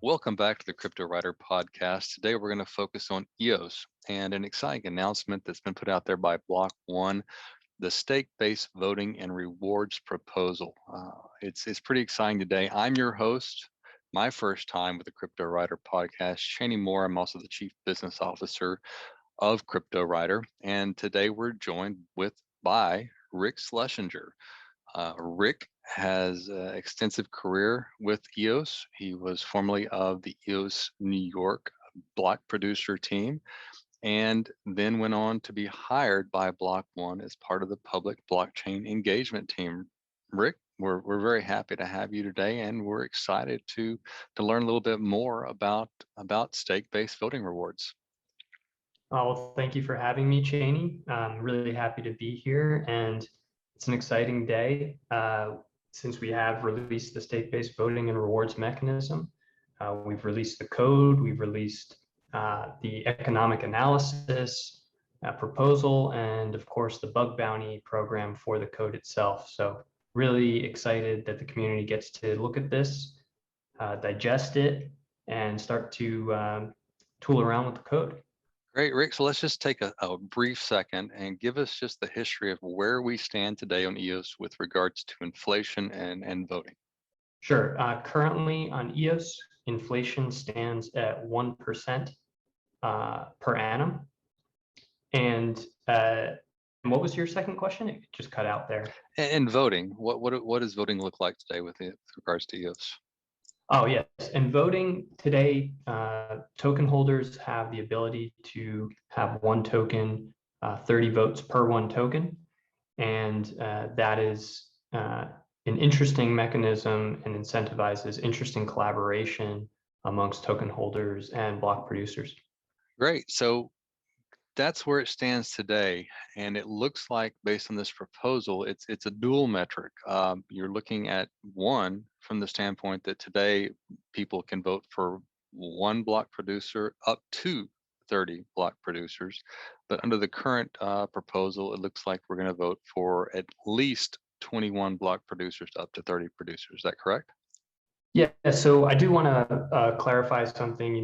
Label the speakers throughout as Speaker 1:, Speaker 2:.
Speaker 1: Welcome back to the Cryptowriter podcast. Today we're going to focus on EOS and an exciting announcement that's been put out there by Block One, the stake-based voting and rewards proposal. It's pretty exciting today. I'm your host, my first time with the Cryptowriter podcast, Cheney Moore. I'm also the Chief Business Officer of Cryptowriter, and today we're joined by Rick Schlesinger. Rick has an extensive career with EOS. He was formerly of the EOS New York block producer team, and then went on to be hired by Block One as part of the public blockchain engagement team. Rick, we're very happy to have you today, and we're excited to learn a little bit more about stake-based voting rewards.
Speaker 2: Well, thank you for having me, Cheney. I'm really happy to be here, and it's an exciting day since we have released the stake-based voting and rewards mechanism. We've released the code, we've released the economic analysis proposal, and of course the bug bounty program for the code itself. So really excited that the community gets to look at this, digest it, and start to tool around with the code.
Speaker 1: Great, Rick. So let's just take a brief second and give us just the history of where we stand today on EOS with regards to inflation and voting.
Speaker 2: Sure. Currently on EOS, inflation stands at 1% per annum. And what was your second question? It just cut out there.
Speaker 1: And voting, what does voting look like today with regards to EOS?
Speaker 2: Oh, yes. And voting today, token holders have the ability to have one token, 30 votes per one token. And that is an interesting mechanism and incentivizes interesting collaboration amongst token holders and block producers.
Speaker 1: Great. So that's where it stands today. And it looks like, based on this proposal, it's a dual metric. You're looking at one from the standpoint that today people can vote for one block producer up to 30 block producers. But under the current proposal, it looks like we're going to vote for at least 21 block producers up to 30 producers. Is that correct?
Speaker 2: Yeah, so I do want to clarify something.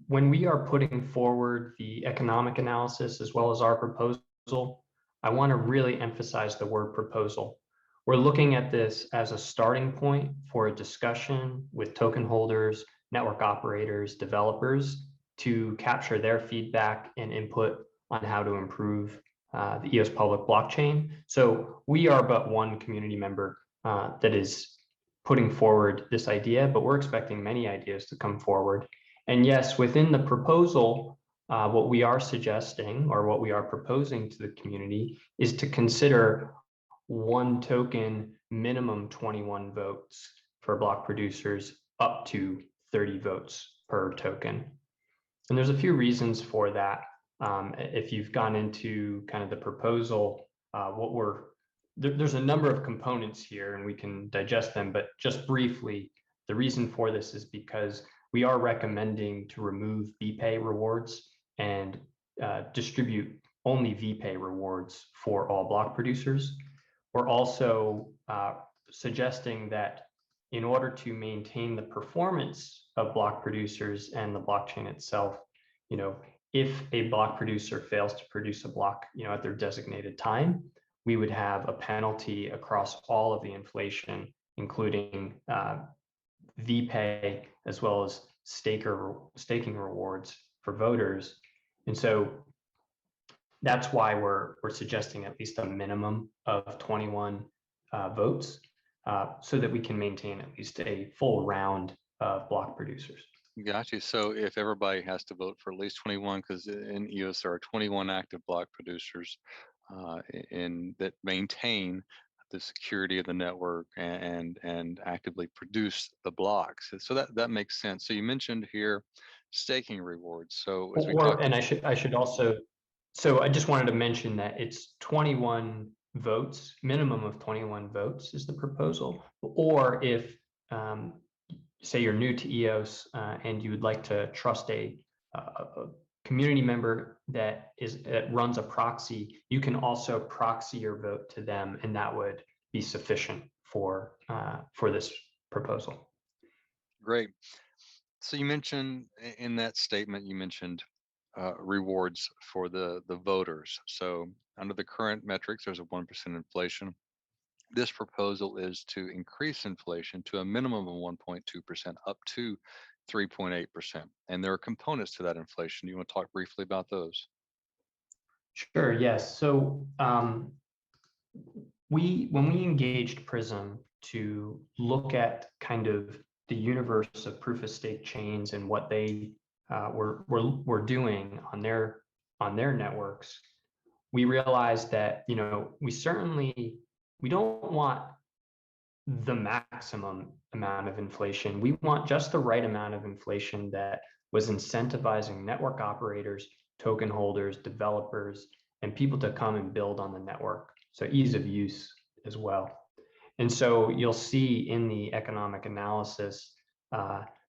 Speaker 2: When we are putting forward the economic analysis as well as our proposal, I want to really emphasize the word proposal. We're looking at this as a starting point for a discussion with token holders, network operators, developers to capture their feedback and input on how to improve the EOS public blockchain. So we are but one community member that is putting forward this idea, but we're expecting many ideas to come forward. And yes, within the proposal, what we are suggesting or what we are proposing to the community is to consider one token minimum 21 votes for block producers up to 30 votes per token. And there's a few reasons for that. If you've gone into kind of the proposal, there's a number of components here and we can digest them, but just briefly, the reason for this is because we are recommending to remove VPay rewards and distribute only VPay rewards for all block producers. We're also suggesting that in order to maintain the performance of block producers and the blockchain itself, if a block producer fails to produce a block, at their designated time, we would have a penalty across all of the inflation, including VPay as well as staking rewards for voters. And so that's why we're suggesting at least a minimum of 21 votes so that we can maintain at least a full round of block producers.
Speaker 1: Got you. So if everybody has to vote for at least 21, because in EOS there are 21 active block producers that maintain the security of the network and actively produce the blocks. So that makes sense. So you mentioned here staking rewards. So as we talk,
Speaker 2: and I should also, so I just wanted to mention that it's 21 votes, minimum of 21 votes is the proposal. Or if say you're new to EOS and you would like to trust a community member that runs a proxy, you can also proxy your vote to them, and that would be sufficient for this proposal.
Speaker 1: Great. So you mentioned in that statement, you mentioned rewards for the voters. So under the current metrics, there's a 1% inflation. This proposal is to increase inflation to a minimum of 1.2% up to 3.8%. And there are components to that inflation. Do you want to talk briefly about those?
Speaker 2: Sure, yes. So when we engaged Prism to look at kind of the universe of proof of stake chains and what they were doing on their networks, we realized that we don't want the maximum amount of inflation. We want just the right amount of inflation that was incentivizing network operators, token holders, developers, and people to come and build on the network. So ease of use as well. And so you'll see in the economic analysis,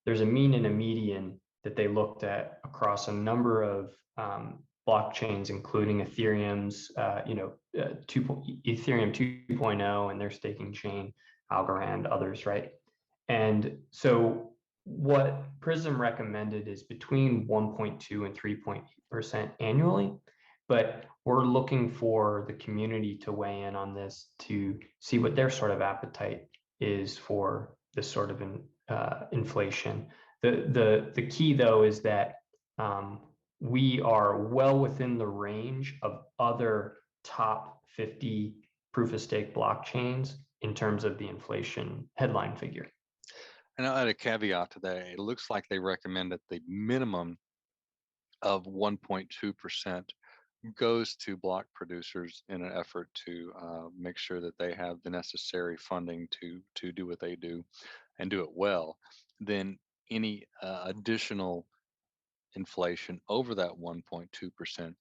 Speaker 2: there's a mean and a median that they looked at across a number of blockchains, including Ethereum's, Ethereum 2.0 and their staking chain, Algorand, others, right? And so what Prism recommended is between 1.2 and 3% annually, but we're looking for the community to weigh in on this to see what their sort of appetite is for this sort of inflation. The key though is that we are well within the range of other top 50 proof of stake blockchains in terms of the inflation headline figure.
Speaker 1: And I'll add a caveat to that. It looks like they recommend that the minimum of 1.2% goes to block producers in an effort to make sure that they have the necessary funding to do what they do and do it well. Then any additional inflation over that 1.2%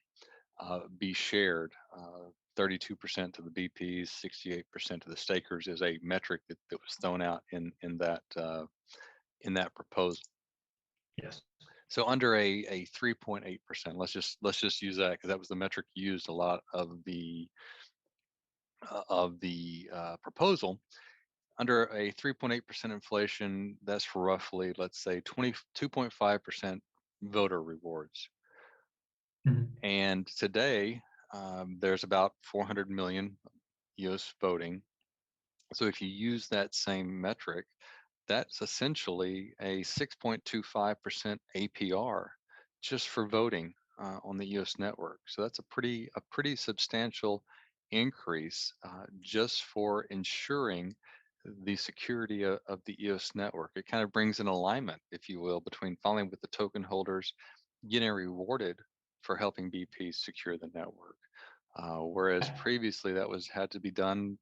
Speaker 1: be shared. 32% to the BPs, 68% to the stakers is a metric that was thrown out in that proposal.
Speaker 2: Yes.
Speaker 1: So under a 3.8%, let's just use that because that was the metric used a lot of the proposal. Under a 3.8% inflation, that's roughly, let's say, 22.5% voter rewards.
Speaker 2: Mhm.
Speaker 1: And today, there's about 400 million EOS voting. So if you use that same metric, that's essentially a 6.25% APR just for voting on the EOS network. So that's a pretty substantial increase just for ensuring the security of the EOS network. It kind of brings an alignment, if you will, between following with the token holders, getting rewarded for helping BPs secure the network. Whereas previously that had to be done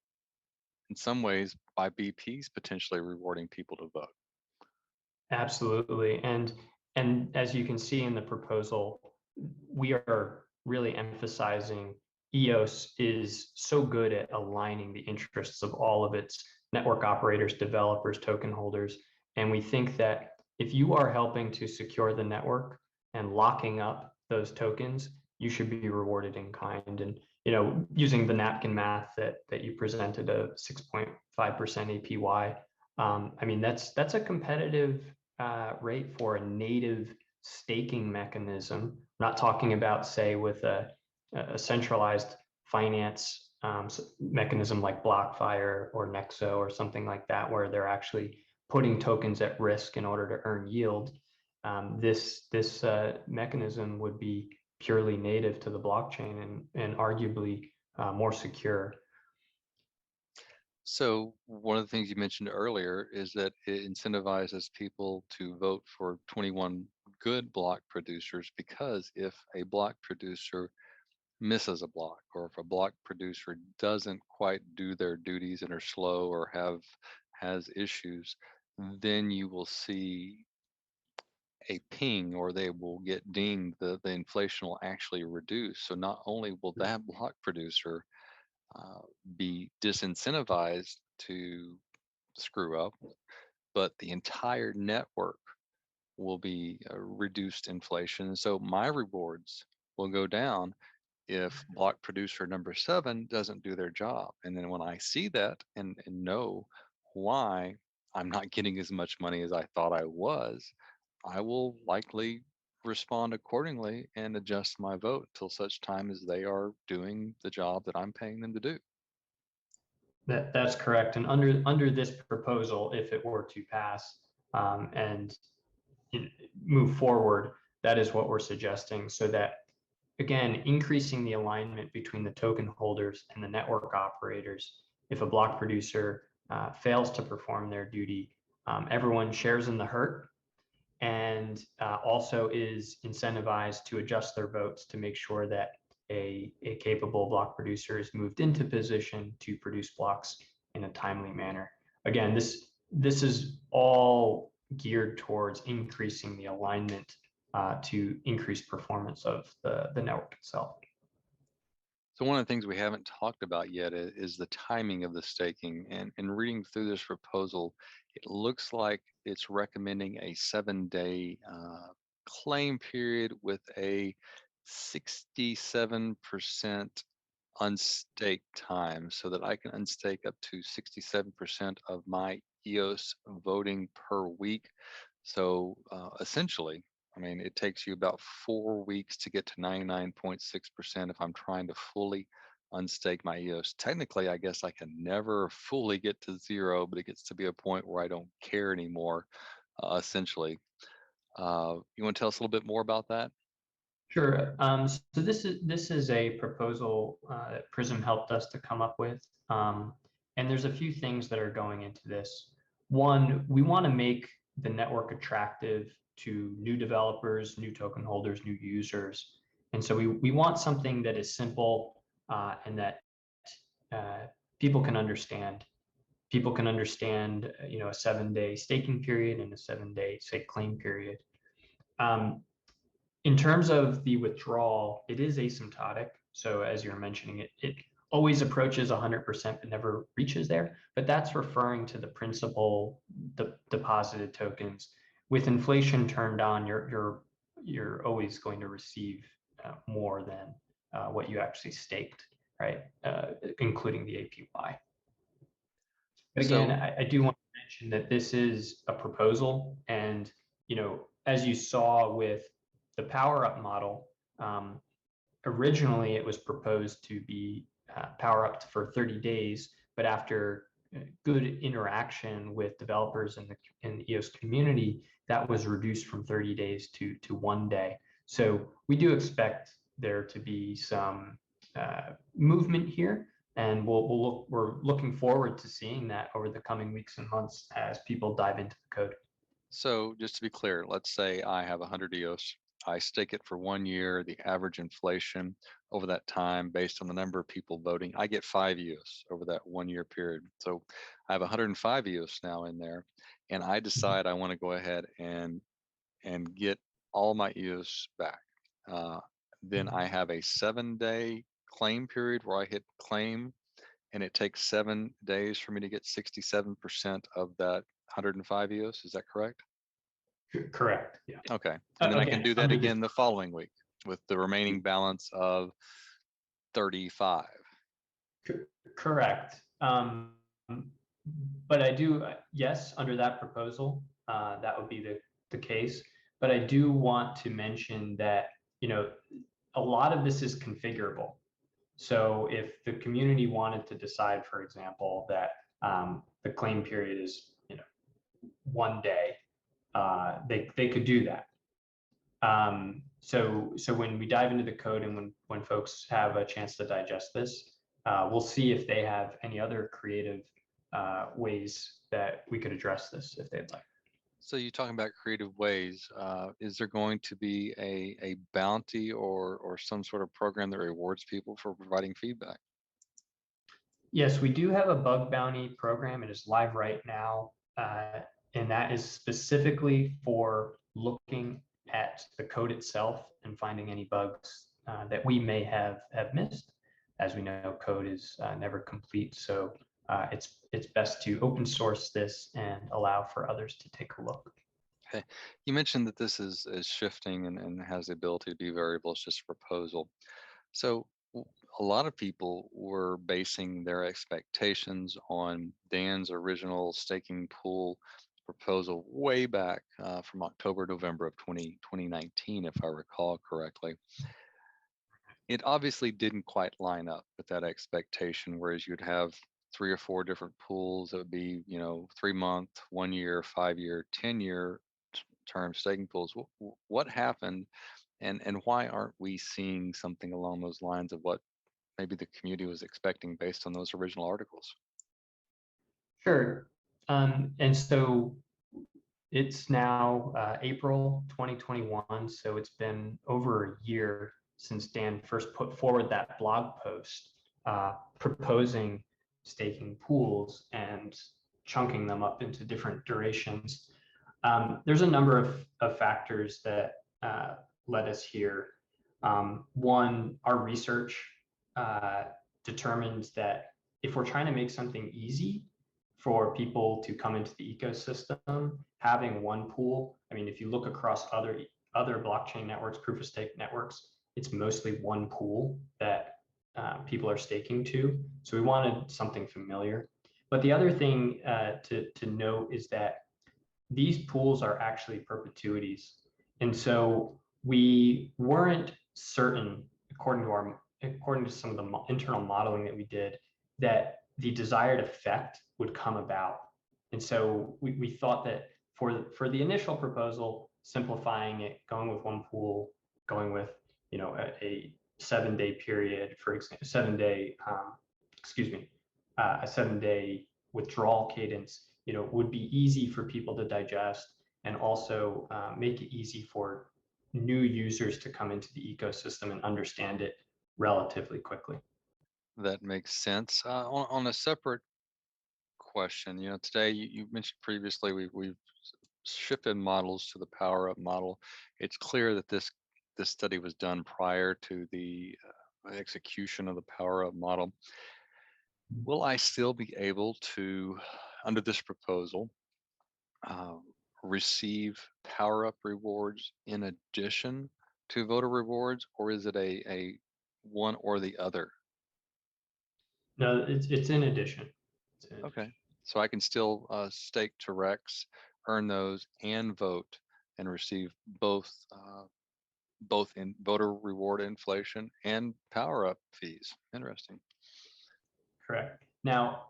Speaker 1: in some ways by BPs potentially rewarding people to vote.
Speaker 2: Absolutely. And as you can see in the proposal, we are really emphasizing EOS is so good at aligning the interests of all of its network operators, developers, token holders. And we think that if you are helping to secure the network and locking up those tokens, you should be rewarded in kind. And using the napkin math that you presented, a 6.5% APY, I mean, that's a competitive rate for a native staking mechanism. I'm not talking about, say, with a centralized finance mechanism like BlockFi or Nexo or something like that, where they're actually putting tokens at risk in order to earn yield. This mechanism would be purely native to the blockchain and arguably more secure.
Speaker 1: So one of the things you mentioned earlier is that it incentivizes people to vote for 21 good block producers, because if a block producer misses a block, or if a block producer doesn't quite do their duties and are slow or has issues, then you will see a ping, or they will get dinged. The inflation will actually reduce. So not only will that block producer be disincentivized to screw up, but the entire network will be reduced inflation. So my rewards will go down if block producer number 7 doesn't do their job. And then when I see that and know why I'm not getting as much money as I thought I was, I will likely respond accordingly and adjust my vote until such time as they are doing the job that I'm paying them to do.
Speaker 2: That's correct. And under this proposal, if it were to pass and move forward, that is what we're suggesting, so that again, increasing the alignment between the token holders and the network operators. If a block producer fails to perform their duty, everyone shares in the hurt and also is incentivized to adjust their votes to make sure that a capable block producer is moved into position to produce blocks in a timely manner. Again, this is all geared towards increasing the alignment to increase performance of the network itself.
Speaker 1: So one of the things we haven't talked about yet is the timing of the staking. And in reading through this proposal, it looks like it's recommending a 7-day claim period with a 67% unstake time, so that I can unstake up to 67% of my EOS voting per week. So essentially, I mean, it takes you about 4 weeks to get to 99.6% if I'm trying to fully unstake my EOS. Technically, I guess I can never fully get to zero, but it gets to be a point where I don't care anymore, essentially. You want to tell us a little bit more about that?
Speaker 2: Sure. So this is a proposal that Prism helped us to come up with, and there's a few things that are going into this. One, we want to make the network attractive to new developers, new token holders, new users, and so we want something that is simple and that uh, people can understand. People can understand, a 7-day staking period and a 7-day, say, claim period. Um, in terms of the withdrawal, it is asymptotic. So as you're mentioning, it always approaches 100% but never reaches there. But that's referring to the principal deposited tokens. With inflation turned on, you're always going to receive more than what you actually staked, right? Including the APY. But again,
Speaker 1: So
Speaker 2: I do want to mention that this is a proposal, and as you saw with the power up model, originally it was proposed to be power up for 30 days, but after good interaction with developers in the EOS community, that was reduced from 30 days to 1 day. So we do expect there to be some movement here, and we're looking forward to seeing that over the coming weeks and months as people dive into the code.
Speaker 1: So just to be clear, let's say I have 100 EOS. I stake it for 1 year, the average inflation over that time based on the number of people voting. I get 5 EOS over that 1 year period. So I have 105 EOS now in there, and I decide I want to go ahead and get all my EOS back. Then I have a 7-day claim period where I hit claim, and it takes 7 days for me to get 67% of that 105 EOS. Is that correct?
Speaker 2: Correct. Yeah.
Speaker 1: Okay. And then I can
Speaker 2: Again,
Speaker 1: do that
Speaker 2: under this.
Speaker 1: again the following week with the remaining balance of 35.
Speaker 2: Correct. But I do, yes, under that proposal, that would be the case. But I do want to mention that, a lot of this is configurable. So if the community wanted to decide, for example, that the claim period is, 1 day, they could do that. So when we dive into the code and when folks have a chance to digest this, we'll see if they have any other creative ways that we could address this if they'd like.
Speaker 1: So you talking about creative ways. Is there going to be a bounty or some sort of program that rewards people for providing feedback?
Speaker 2: Yes, we do have a bug bounty program. It is live right now, and that is specifically for looking at the code itself and finding any bugs that we may have missed. As we know, code is never complete, so it's best to open source this and allow for others to take a look.
Speaker 1: Okay. You mentioned that this is shifting and has the ability to be variable. It's just a proposal. So a lot of people were basing their expectations on Dan's original staking pool proposal way back from October, November of 2019, if I recall correctly. It obviously didn't quite line up with that expectation, whereas you'd have 3 or 4 different pools that would be, 3-month, 1 year, 5-year, 10-year term staking pools. What happened, and why aren't we seeing something along those lines of what maybe the community was expecting based on those original articles?
Speaker 2: Sure. And so it's now April 2021, so it's been over a year since Dan first put forward that blog post proposing staking pools and chunking them up into different durations. There's a number of factors that led us here. One, our research determines that if we're trying to make something easy for people to come into the ecosystem, having one pool, I mean, if you look across other blockchain networks, proof of stake networks, it's mostly one pool that people are staking to. So we wanted something familiar. But the other thing to note is that these pools are actually perpetuities. And so we weren't certain, according to some of the internal modeling that we did, that the desired effect would come about. And so we thought that for the initial proposal, simplifying it, going with one pool, going with a 7-day period, for example, 7-day a 7-day withdrawal cadence, would be easy for people to digest, and also make it easy for new users to come into the ecosystem and understand it relatively quickly.
Speaker 1: That makes sense. On a separate question, today you mentioned previously we've shifted models to the power up model. It's clear that this study was done prior to the execution of the power up model. Will I still be able to, under this proposal, receive power up rewards in addition to voter rewards, or is it a one or the other?
Speaker 2: No, it's in addition.
Speaker 1: Okay, so I can still stake to Rex, earn those, and vote, and receive both in voter reward inflation and power up fees. Interesting.
Speaker 2: Correct. Now,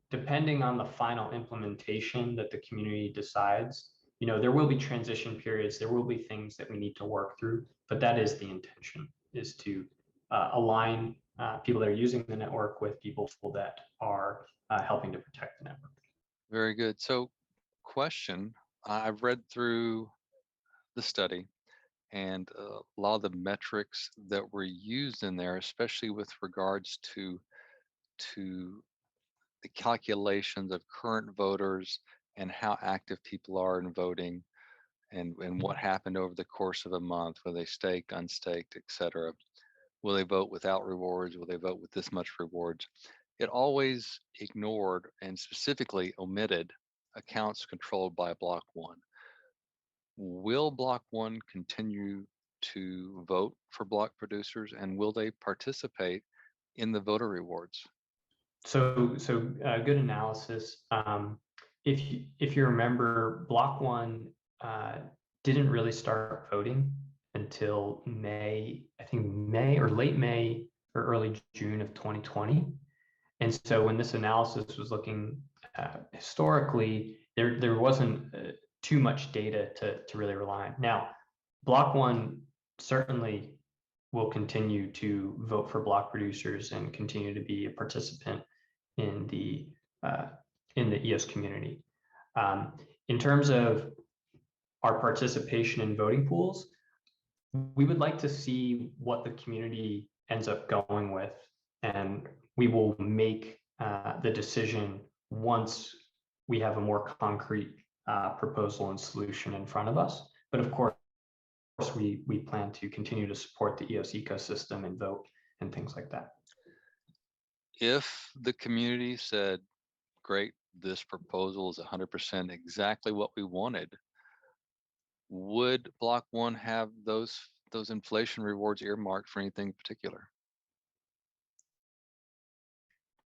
Speaker 2: depending on the final implementation that the community decides, there will be transition periods, there will be things that we need to work through, but that is the intention, is to align people that are using the network with people that are helping to protect the network.
Speaker 1: Very good. So, question, I've read through the study, and a lot of the metrics that were used in there, especially with regards to the calculations of current voters and how active people are in voting, and what happened over the course of a month, whether they staked, unstaked, etc. Will they vote without rewards? Will they vote with this much rewards? It always ignored and specifically omitted accounts controlled by Block 1. Will Block 1 continue to vote for block producers, and will they participate in the voter rewards?
Speaker 2: So good analysis. If you remember, Block 1 didn't really start voting until May, I think May or late May or early June of 2020. And so when this analysis was looking historically, there wasn't too much data to really rely on. Now, Block 1 certainly will continue to vote for block producers and continue to be a participant in the EOS community. In terms of our participation in voting pools, we would like to see what the community ends up going with, and we will make the decision once we have a more concrete proposal and solution in front of us. But of course, we plan to continue to support the EOS ecosystem and vote and things like that.
Speaker 1: If the community said, great, this proposal is 100% exactly what we wanted, would Block 1 have those inflation rewards earmarked for anything in particular?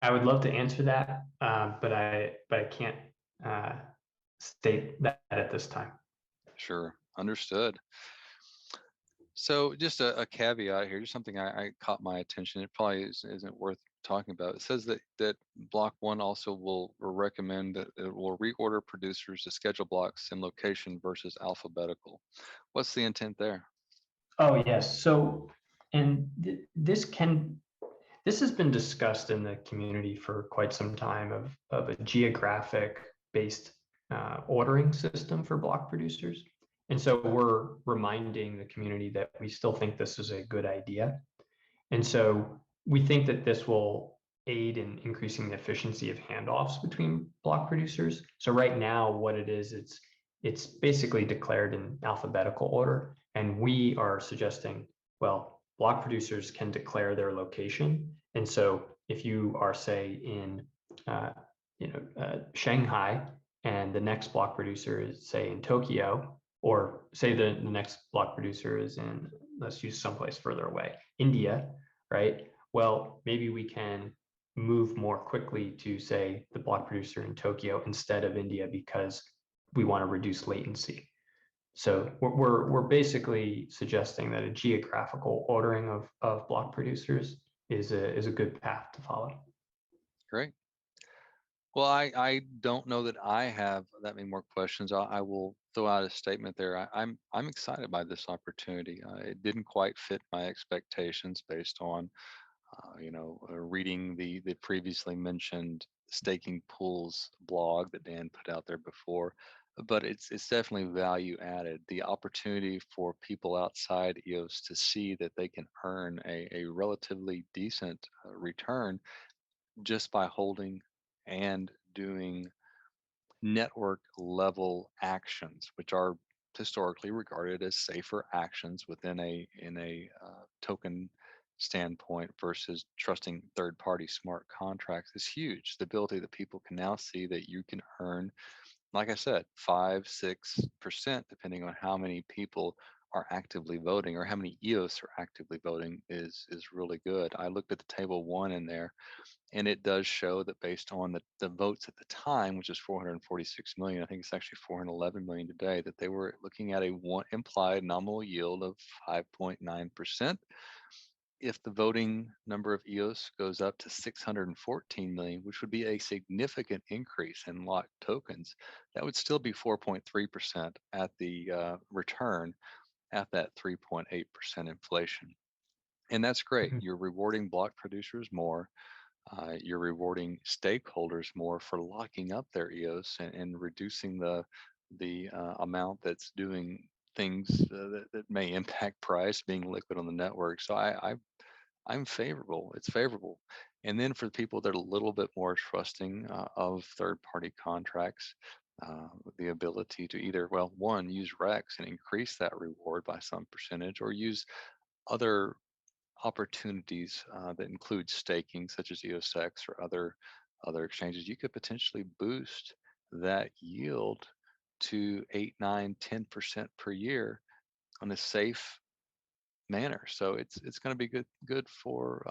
Speaker 2: I would love to answer that, but I can't state that at this time.
Speaker 1: Sure, understood. So just a caveat here, just something I caught my attention. It probably isn't worth talking about. It says that block one also will recommend that it will reorder producers to schedule blocks in location versus alphabetical. What's the intent there?
Speaker 2: Oh, yes. So, and this has been discussed in the community for quite some time of a geographic based ordering system for block producers. And so we're reminding the community that we still think this is a good idea. And so we think that this will aid in increasing the efficiency of handoffs between block producers. So right now, what it is, it's basically declared in alphabetical order. And we are suggesting, well, block producers can declare their location. And so if you are, say, in Shanghai, and the next block producer is, say, in Tokyo, or say the next block producer is in, let's use someplace further away, India, right? Well, maybe we can move more quickly to, say, the block producer in Tokyo instead of India because we want to reduce latency. So we're basically suggesting that a geographical ordering of block producers is a good path to follow.
Speaker 1: Great. Well, I don't know that I have that many more questions. I will throw out a statement there. I'm excited by this opportunity. It didn't quite fit my expectations based on reading the previously mentioned staking pools blog that Dan put out there before, but it's definitely value added. The opportunity for people outside EOS to see that they can earn a relatively decent return just by holding and doing network level actions, which are historically regarded as safer actions within a token standpoint versus trusting third party smart contracts is huge. The ability that people can now see that you can earn, like I said, 5-6%, depending on how many people are actively voting or how many EOS are actively voting is really good. I looked at the table one in there, and it does show that based on the votes at the time, which is 446 million, I think it's actually 411 million today, that they were looking at a one implied nominal yield of 5.9%. If the voting number of EOS goes up to 614 million, which would be a significant increase in locked tokens, that would still be 4.3% at the return at that 3.8% inflation. And that's great.
Speaker 2: Mhm.
Speaker 1: You're rewarding block producers more. You're rewarding stakeholders more for locking up their EOS and reducing the amount that's doing things that may impact price being liquid on the network. So I'm favorable. It's favorable. And then for the people that are a little bit more trusting of third-party contracts, the ability to either, well, one, use Rex and increase that reward by some percentage, or use other opportunities that include staking, such as EOSX or other exchanges, you could potentially boost that yield to 8, 9, 10% per year on a safe manner. So it's going to be good for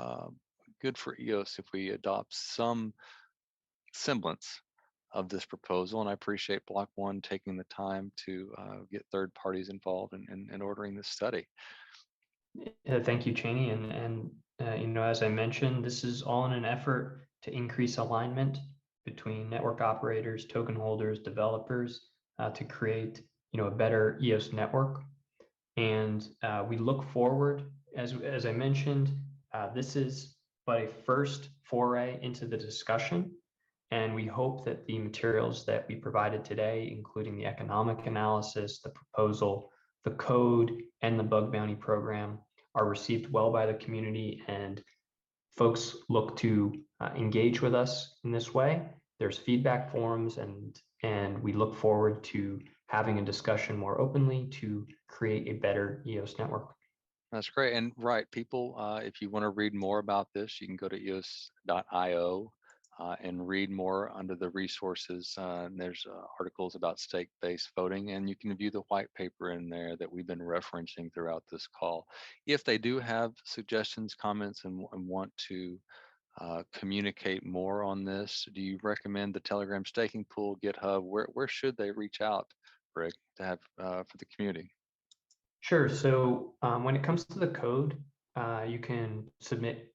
Speaker 1: EOS if we adopt some semblance of this proposal. And I appreciate Block One taking the time to get third parties involved in ordering this study.
Speaker 2: Thank you, Cheney. And as I mentioned, this is all in an effort to increase alignment between network operators, token holders, developers, to create, a better EOS network. And we look forward, as I mentioned, this is but a first foray into the discussion. And we hope that the materials that we provided today, including the economic analysis, the proposal, the code, and the bug bounty program, are received well by the community, and folks look to engage with us in this way. There's feedback forums, and we look forward to having a discussion more openly to create a better EOS network.
Speaker 1: That's great. And right, people, if you want to read more about this, you can go to eos.io and read more under the resources. And there's articles about stake-based voting, and you can view the white paper in there that we've been referencing throughout this call. If they do have suggestions, comments, and want to communicate more on this? Do you recommend the Telegram staking pool, GitHub? Where should they reach out, Rick, to have for the community?
Speaker 2: Sure. So when it comes to the code, you can submit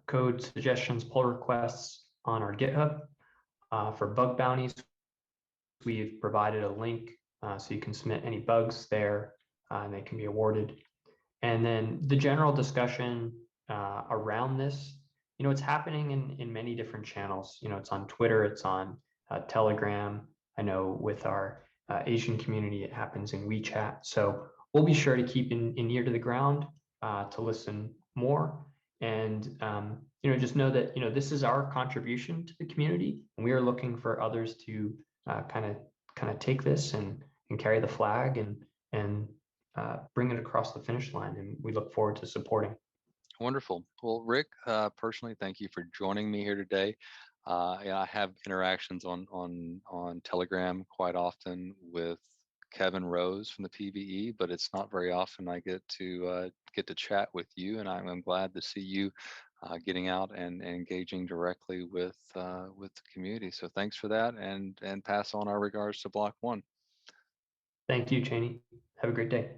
Speaker 2: code suggestions, pull requests on our GitHub. For bug bounties, we've provided a link so you can submit any bugs there and they can be awarded. And then the general discussion around this, it's happening in many different channels. It's on Twitter, it's on Telegram. I know with our Asian community, it happens in WeChat. So we'll be sure to keep an ear to the ground to listen more. And, just know that, this is our contribution to the community. And we are looking for others to kind of take this and carry the flag and bring it across the finish line, and we look forward to supporting.
Speaker 1: Wonderful. Well, Rick, personally, thank you for joining me here today. Yeah, I have interactions on Telegram quite often with Kevin Rose from the PVE, but it's not very often I get to chat with you, and I'm glad to see you getting out and engaging directly with the community. So thanks for that, and pass on our regards to Block One.
Speaker 2: Thank you, Cheney. Have a great day.